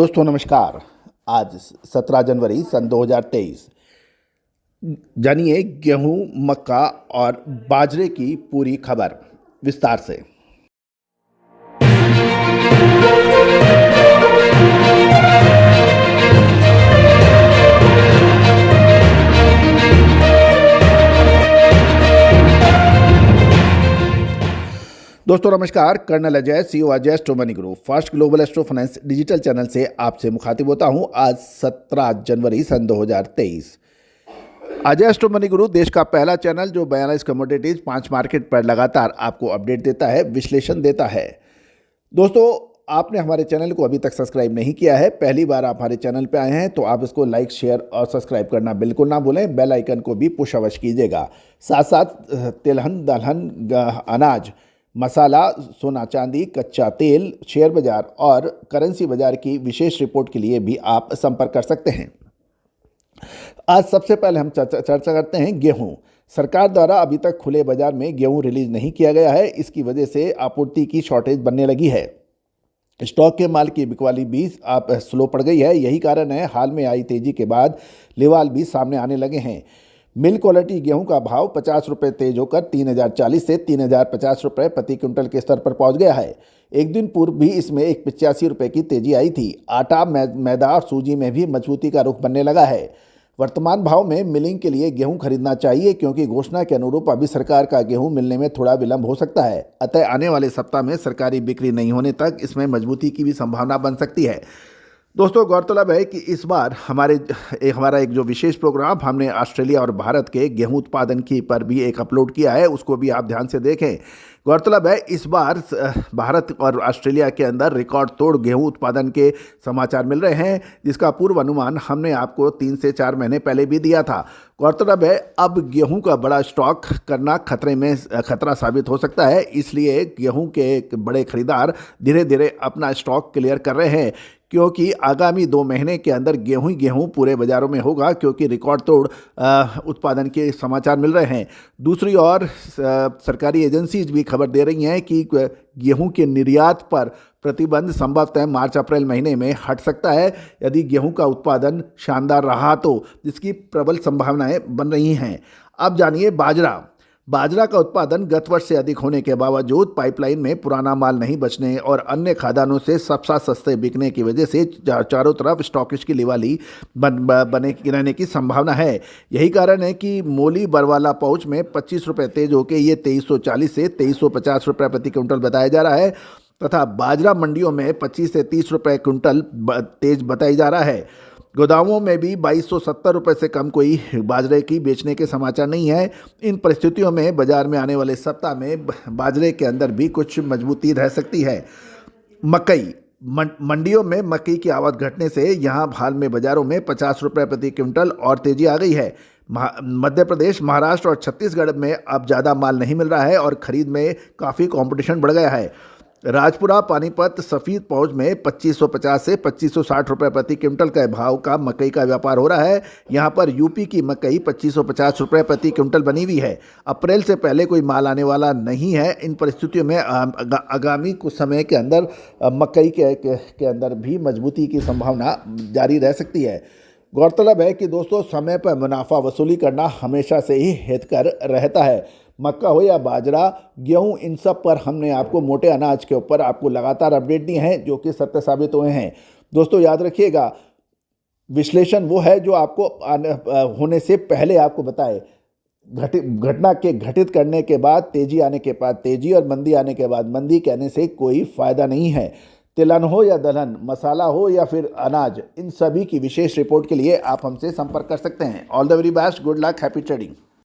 दोस्तों नमस्कार। आज 17 जनवरी सन 2023। जानिए गेहूं, मक्का और बाजरे की पूरी खबर विस्तार से। दोस्तों नमस्कार। Colonel Ajay, CEO Ajay astro money group first global astro finance digital channel से आपसे मुखातिब होता हूं। आज 17 जनवरी सन 2023। अजय एस्ट्रो मनी ग्रुप देश का पहला चैनल जो 42 कमोडिटीज 5 मार्केट पर लगातार आपको अपडेट देता है, विश्लेषण देता है। दोस्तों आपने हमारे चैनल को अभी तक सब्सक्राइब नहीं किया है, पहली बार आप हमारे चैनल पे आए हैं तो आप इसको लाइक, शेयर और सब्सक्राइब करना बिल्कुल ना भूलें। बेल आइकन को भी पुश अवश्य कीजिएगा। साथ साथ तिलहन, दलहन, अनाज, मसाला, सोना चांदी, कच्चा तेल, शेयर बाजार और करेंसी बाजार की विशेष रिपोर्ट के लिए भी आप संपर्क कर सकते हैं। आज सबसे पहले हम चर्चा करते हैं गेहूं। सरकार द्वारा अभी तक खुले बाजार में गेहूं रिलीज नहीं किया गया है। इसकी वजह से आपूर्ति की शॉर्टेज बनने लगी है। स्टॉक के माल की बिकवाली भी आप स्लो पड़ गई है। यही कारण है हाल में आई तेजी के बाद लेवाल भी सामने आने लगे हैं। मिल क्वालिटी गेहूं का भाव 50 रुपये तेज होकर 3040 से 3050 रुपये प्रति क्विंटल के स्तर पर पहुंच गया है। एक दिन पूर्व भी इसमें 85 रुपये की तेजी आई थी। आटा, मैदा और सूजी में भी मजबूती का रुख बनने लगा है। वर्तमान भाव में मिलिंग के लिए गेहूं खरीदना चाहिए क्योंकि घोषणा के अनुरूप अभी सरकार का गेहूं मिलने में थोड़ा विलंब हो सकता है। अतः आने वाले सप्ताह में सरकारी बिक्री नहीं होने तक इसमें मजबूती की भी संभावना बन सकती है। दोस्तों गौरतलब है कि इस बार हमारा एक जो विशेष प्रोग्राम हमने ऑस्ट्रेलिया और भारत के गेहूं उत्पादन की पर भी एक अपलोड किया है, उसको भी आप ध्यान से देखें। गौरतलब है इस बार भारत और ऑस्ट्रेलिया के अंदर रिकॉर्ड तोड़ गेहूं उत्पादन के समाचार मिल रहे हैं, जिसका पूर्व अनुमान हमने आपको 3 से 4 महीने पहले भी दिया था। गौरतलब है अब गेहूं का बड़ा स्टॉक करना खतरा साबित हो सकता है। इसलिए गेहूं के बड़े खरीदार धीरे धीरे अपना स्टॉक क्लियर कर रहे हैं क्योंकि आगामी 2 महीने के अंदर गेहूं पूरे बाज़ारों में होगा क्योंकि रिकॉर्ड तोड़ उत्पादन के समाचार मिल रहे हैं। दूसरी ओर सरकारी एजेंसीज भी खबर दे रही हैं कि गेहूं के निर्यात पर प्रतिबंध संभवतः मार्च अप्रैल महीने में हट सकता है यदि गेहूं का उत्पादन शानदार रहा तो, जिसकी प्रबल संभावनाएं बन रही हैं। अब जानिए बाजरा का उत्पादन गत वर्ष से अधिक होने के बावजूद पाइपलाइन में पुराना माल नहीं बचने और अन्य खादानों से सबसे सस्ते बिकने की वजह से चारों तरफ स्टॉकिश की लिवाली बने रहने की संभावना है। यही कारण है कि मोली बरवाला पाउच में 25 रुपये तेज होकर ये 2340 से 2350 रुपये प्रति क्विंटल बताया जा रहा है तथा बाजरा मंडियों में 25 से 30 रुपये क्विंटल तेज बताया जा रहा है। गोदामों में भी 2270 रुपये से कम कोई बाजरे की बेचने के समाचार नहीं है। इन परिस्थितियों में बाजार में आने वाले सप्ताह में बाजरे के अंदर भी कुछ मजबूती रह सकती है। मकई मंडियों में मकई की आवक घटने से यहां हाल में बाजारों में 50 रुपये प्रति क्विंटल और तेजी आ गई है। मध्य प्रदेश, महाराष्ट्र और छत्तीसगढ़ में अब ज़्यादा माल नहीं मिल रहा है और खरीद में काफ़ी कंपटीशन बढ़ गया है। राजपुरा, पानीपत, सफ़ीद पौज में 2550 से 2560 रुपये प्रति क्विंटल का भाव का मकई का व्यापार हो रहा है। यहां पर यूपी की मकई 2550 रुपये प्रति क्विंटल बनी हुई है। अप्रैल से पहले कोई माल आने वाला नहीं है। इन परिस्थितियों में आगामी कुछ समय के अंदर मकई के अंदर भी मजबूती की संभावना जारी रह सकती है। गौरतलब है कि दोस्तों समय पर मुनाफा वसूली करना हमेशा से ही हितकर रहता है। मक्का हो या बाजरा, गेहूं, इन सब पर हमने आपको मोटे अनाज के ऊपर आपको लगातार अपडेट दिए हैं जो कि सत्य साबित हुए हैं। दोस्तों याद रखिएगा, विश्लेषण वो है जो आपको होने से पहले आपको बताए। घटना के घटित करने के बाद तेजी आने के बाद तेजी और मंदी आने के बाद मंदी कहने से कोई फायदा नहीं है। तिलहन हो या दलहन, मसाला हो या फिर अनाज, इन सभी की विशेष रिपोर्ट के लिए आप हमसे संपर्क कर सकते हैं। All the very best, good luck, happy trading.